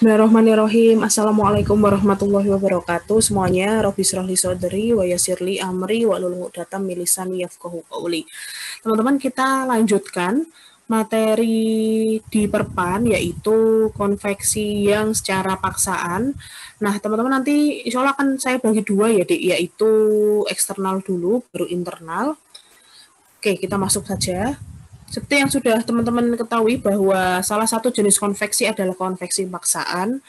Bismillahirrahmanirrahim. Assalamualaikum warahmatullahi wabarakatuh. Semuanya, Rabbi shrah li shodri wa yassir li amri wa hlul 'uqdatam min lisani yafqahu qawli. Teman-teman, kita lanjutkan materi di perpan, yaitu konveksi yang secara paksaan. Nah, teman-teman, nanti insya Allah akan saya bagi dua ya, Dik, yaitu eksternal dulu, baru internal. Oke, kita masuk saja. Seperti yang sudah teman-teman ketahui bahwa salah satu jenis konveksi adalah konveksi paksaan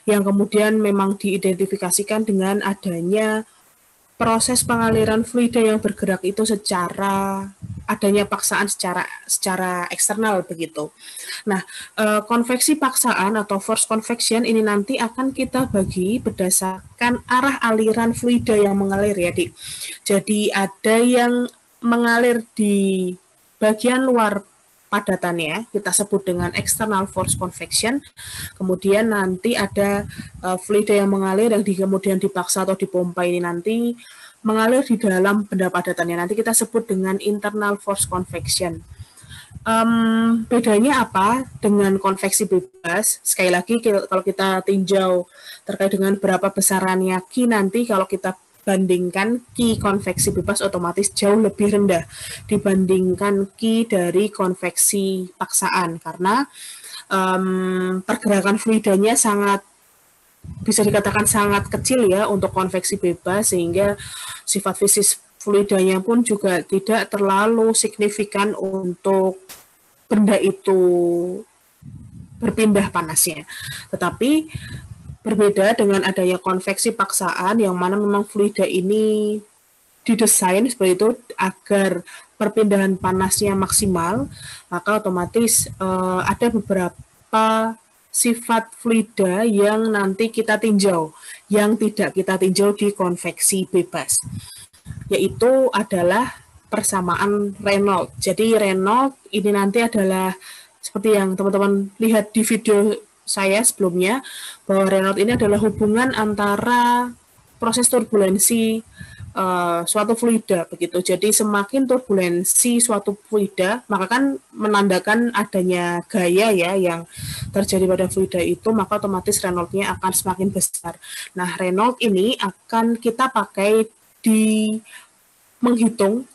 yang kemudian memang diidentifikasikan dengan adanya proses pengaliran fluida yang bergerak itu secara adanya paksaan secara eksternal begitu. Nah, konveksi paksaan atau force convection ini nanti akan kita bagi berdasarkan arah aliran fluida yang mengalir ya, Dik. Jadi ada yang mengalir di bagian luar padatannya, kita sebut dengan external force convection. Kemudian nanti ada fluida yang mengalir yang kemudian dipaksa atau dipompa ini nanti mengalir di dalam benda padatannya. Nanti kita sebut dengan internal force convection. Bedanya apa dengan konveksi bebas? Sekali lagi kalau kita tinjau terkait dengan berapa besarannya Q nanti, kalau kita bandingkan Q konveksi bebas otomatis jauh lebih rendah dibandingkan Q dari konveksi paksaan karena pergerakan fluidanya sangat bisa dikatakan sangat kecil ya untuk konveksi bebas, sehingga sifat fisik fluidanya pun juga tidak terlalu signifikan untuk benda itu berpindah panasnya. Tetapi berbeda dengan adanya konveksi paksaan yang mana memang fluida ini didesain seperti itu agar perpindahan panasnya maksimal, maka otomatis ada beberapa sifat fluida yang nanti kita tinjau, yang tidak kita tinjau di konveksi bebas, yaitu adalah persamaan Reynolds. Jadi Reynolds ini nanti adalah seperti yang teman-teman lihat di video saya sebelumnya, bahwa Reynolds ini adalah hubungan antara proses turbulensi suatu fluida begitu. Jadi semakin turbulensi suatu fluida, maka kan menandakan adanya gaya ya yang terjadi pada fluida itu, maka otomatis Reynolds-nya akan semakin besar. Nah, Reynolds ini akan kita pakai di menghitung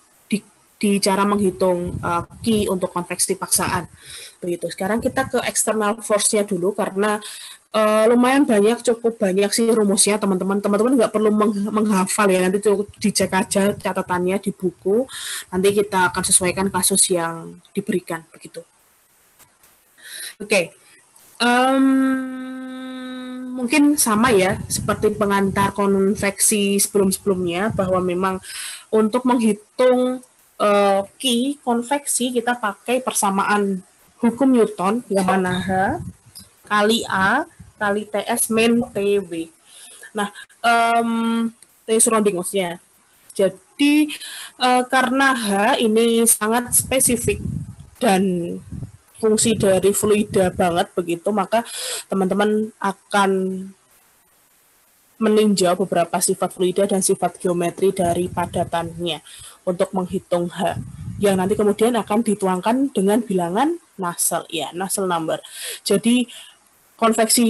di cara menghitung Q untuk konveksi paksaan. Begitu. Sekarang kita ke external force-nya dulu karena lumayan banyak, cukup banyak sih rumusnya teman-teman. Teman-teman nggak perlu menghafal ya, nanti cukup dicek aja catatannya di buku. Nanti kita akan sesuaikan kasus yang diberikan begitu. Oke. Mungkin sama ya seperti pengantar konveksi sebelum-sebelumnya, bahwa memang untuk menghitung Q konveksi kita pakai persamaan hukum Newton yang mana H kali A kali TS min TW. Nah, T surrounding maksudnya. Jadi karena H ini sangat spesifik dan fungsi dari fluida banget begitu, maka teman-teman akan meninjau beberapa sifat fluida dan sifat geometri dari padatannya untuk menghitung H, yang nanti kemudian akan dituangkan dengan bilangan Nusselt ya, Nusselt number. Jadi konveksi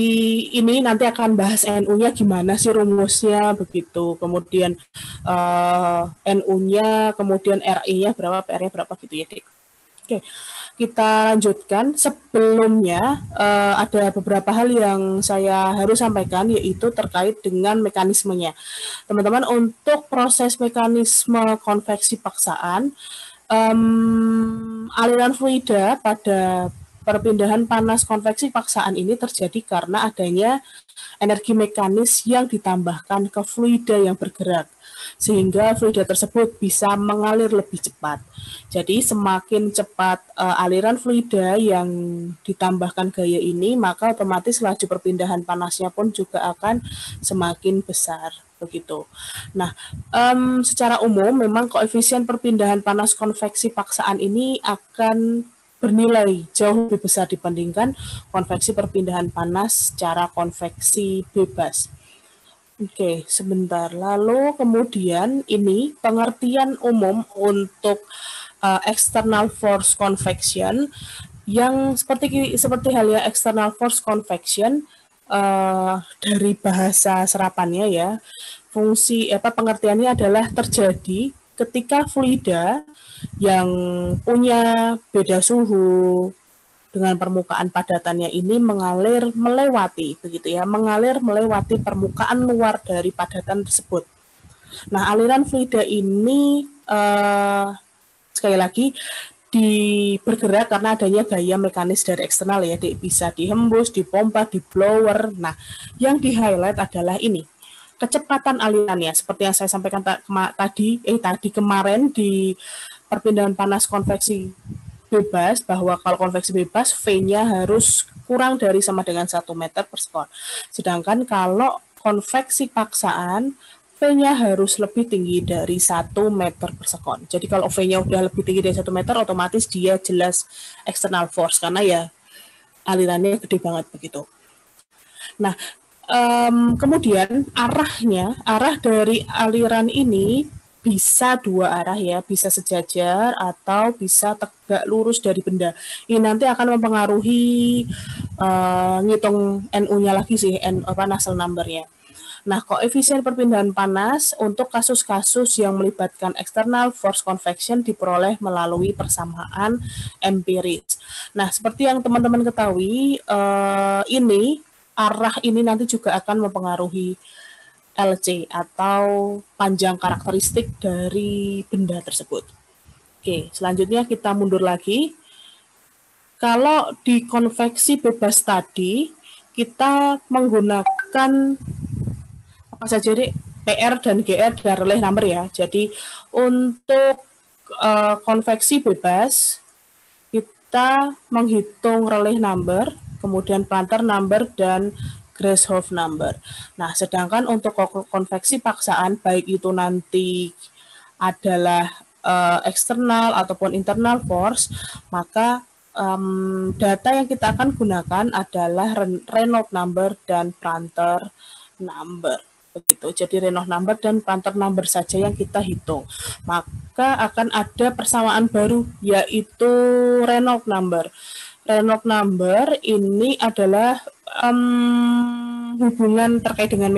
ini nanti akan bahas NU-nya gimana sih rumusnya begitu, kemudian NU-nya, kemudian RI-nya berapa, PR-nya berapa gitu ya, Dik. Oke, kita lanjutkan. Sebelumnya ada beberapa hal yang saya harus sampaikan, yaitu terkait dengan mekanismenya. Teman-teman, untuk proses mekanisme konveksi paksaan, aliran fluida pada perpindahan panas konveksi paksaan ini terjadi karena adanya energi mekanis yang ditambahkan ke fluida yang bergerak, sehingga fluida tersebut bisa mengalir lebih cepat. Jadi semakin cepat aliran fluida yang ditambahkan gaya ini, maka otomatis laju perpindahan panasnya pun juga akan semakin besar begitu. Nah, secara umum memang koefisien perpindahan panas konveksi paksaan ini akan bernilai jauh lebih besar dibandingkan konveksi perpindahan panas secara konveksi bebas. Oke, sebentar. Lalu kemudian ini pengertian umum untuk external force convection, yang seperti halnya external force convection dari bahasa serapannya ya, fungsi pengertiannya adalah terjadi ketika fluida yang punya beda suhu dengan permukaan padatannya ini mengalir melewati begitu ya, mengalir melewati permukaan luar dari padatan tersebut. Nah, aliran fluida ini sekali lagi bergerak karena adanya gaya mekanis dari eksternal ya, bisa dihembus, dipompa, di blower. Nah, yang di highlight adalah ini, kecepatan alirannya seperti yang saya sampaikan tadi kemarin di perpindahan panas konveksi bebas, bahwa kalau konveksi bebas V-nya harus kurang dari sama dengan 1 meter per sekon. Sedangkan kalau konveksi paksaan V-nya harus lebih tinggi dari 1 meter per sekon. Jadi kalau V-nya udah lebih tinggi dari 1 meter, otomatis dia jelas external force, karena ya alirannya gede banget begitu. Nah, kemudian arah dari aliran ini bisa dua arah ya, bisa sejajar atau bisa tegak lurus dari benda. Ini nanti akan mempengaruhi ngitung NU-nya lagi sih, Nusselt number-nya. Nah, koefisien perpindahan panas untuk kasus-kasus yang melibatkan external force convection diperoleh melalui persamaan empiris. Nah, seperti yang teman-teman ketahui, arah ini nanti juga akan mempengaruhi LC atau panjang karakteristik dari benda tersebut. Oke, selanjutnya kita mundur lagi. Kalau di konveksi bebas tadi, kita menggunakan apa saja deh, PR dan GR dan relay number ya. Jadi untuk konveksi bebas, kita menghitung relay number, kemudian Prandtl number, dan Grashof number. Nah, sedangkan untuk konveksi paksaan, baik itu nanti adalah eksternal ataupun internal force, maka data yang kita akan gunakan adalah Reynolds number dan Prandtl number. Begitu. Jadi Reynolds number dan Prandtl number saja yang kita hitung. Maka akan ada persamaan baru, yaitu Reynolds number. Reynolds number ini adalah hubungan terkait dengan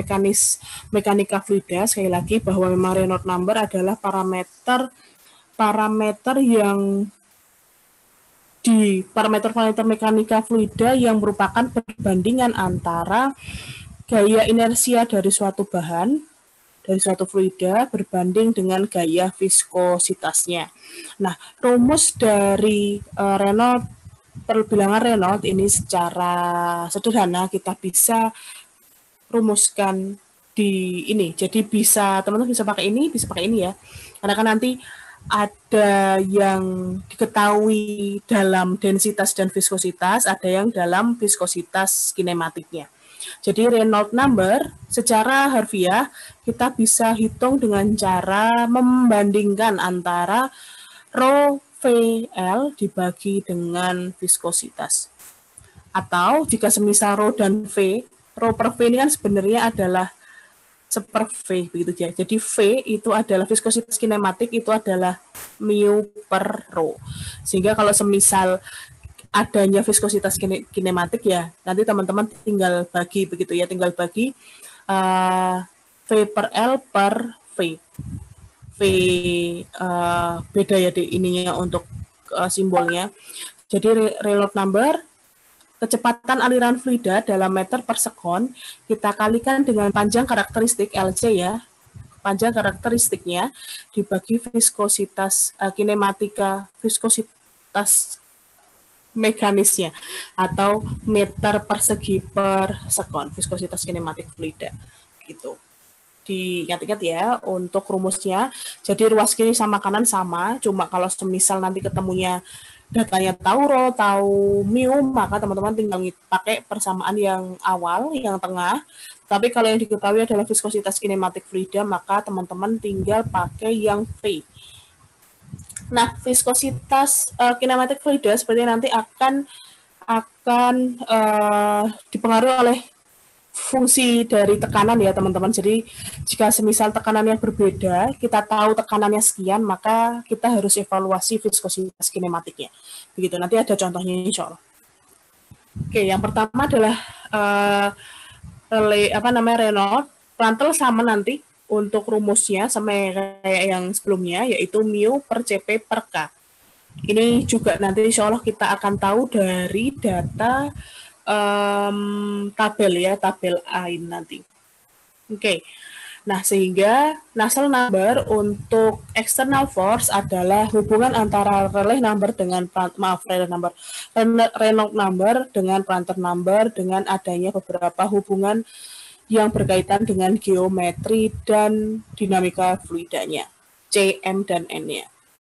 mekanika fluida. Sekali lagi bahwa memang Reynolds number adalah parameter yang di parameter mekanika fluida yang merupakan perbandingan antara gaya inersia dari suatu bahan, dari suatu fluida berbanding dengan gaya viskositasnya. Nah, rumus dari Reynolds, perbilangan Reynolds ini secara sederhana kita bisa rumuskan di ini. Jadi bisa teman-teman bisa pakai ini ya. Karena kan nanti ada yang diketahui dalam densitas dan viskositas, ada yang dalam viskositas kinematiknya. Jadi Reynolds number secara harfiah kita bisa hitung dengan cara membandingkan antara rho VL dibagi dengan viskositas. Atau jika semisal rho dan V, rho per V ini kan sebenarnya adalah seper V begitu ya. Jadi V itu adalah viskositas kinematik, itu adalah mu per rho. Sehingga kalau semisal adanya viskositas kinematik ya, nanti teman-teman tinggal bagi begitu ya, tinggal bagi V per L per V. V beda ya ininya untuk simbolnya. Jadi Reynolds number, kecepatan aliran fluida dalam meter per sekon, kita kalikan dengan panjang karakteristik LC ya, panjang karakteristiknya dibagi viskositas kinematika, viskositas mekanisnya, atau meter persegi per sekon, viskositas kinematik fluida gitu. Diingat-ingat ya untuk rumusnya. Jadi ruas kiri sama kanan sama, cuma kalau semisal nanti ketemunya datanya tahu rho, tahu mu, maka teman-teman tinggal pakai persamaan yang awal, yang tengah. Tapi kalau yang diketahui adalah viskositas kinematik fluida, maka teman-teman tinggal pakai yang V. Nah, viskositas kinematik fluida seperti nanti akan dipengaruhi oleh fungsi dari tekanan ya teman-teman. Jadi jika semisal tekanannya berbeda, kita tahu tekanannya sekian, maka kita harus evaluasi viskositas kinematiknya. Begitu, nanti ada contohnya insya Allah. Oke, yang pertama adalah Reynolds, Prandtl sama nanti untuk rumusnya sama kayak yang sebelumnya, yaitu mu per Cp per K. Ini juga nanti insya Allah kita akan tahu dari data tabel ya, tabel A ini nanti. Oke. Nah, sehingga Nusselt number untuk external force adalah hubungan antara Rayleigh number dengan Reynolds number dengan Prandtl number dengan adanya beberapa hubungan yang berkaitan dengan geometri dan dinamika fluidanya, C, M, dan N-nya.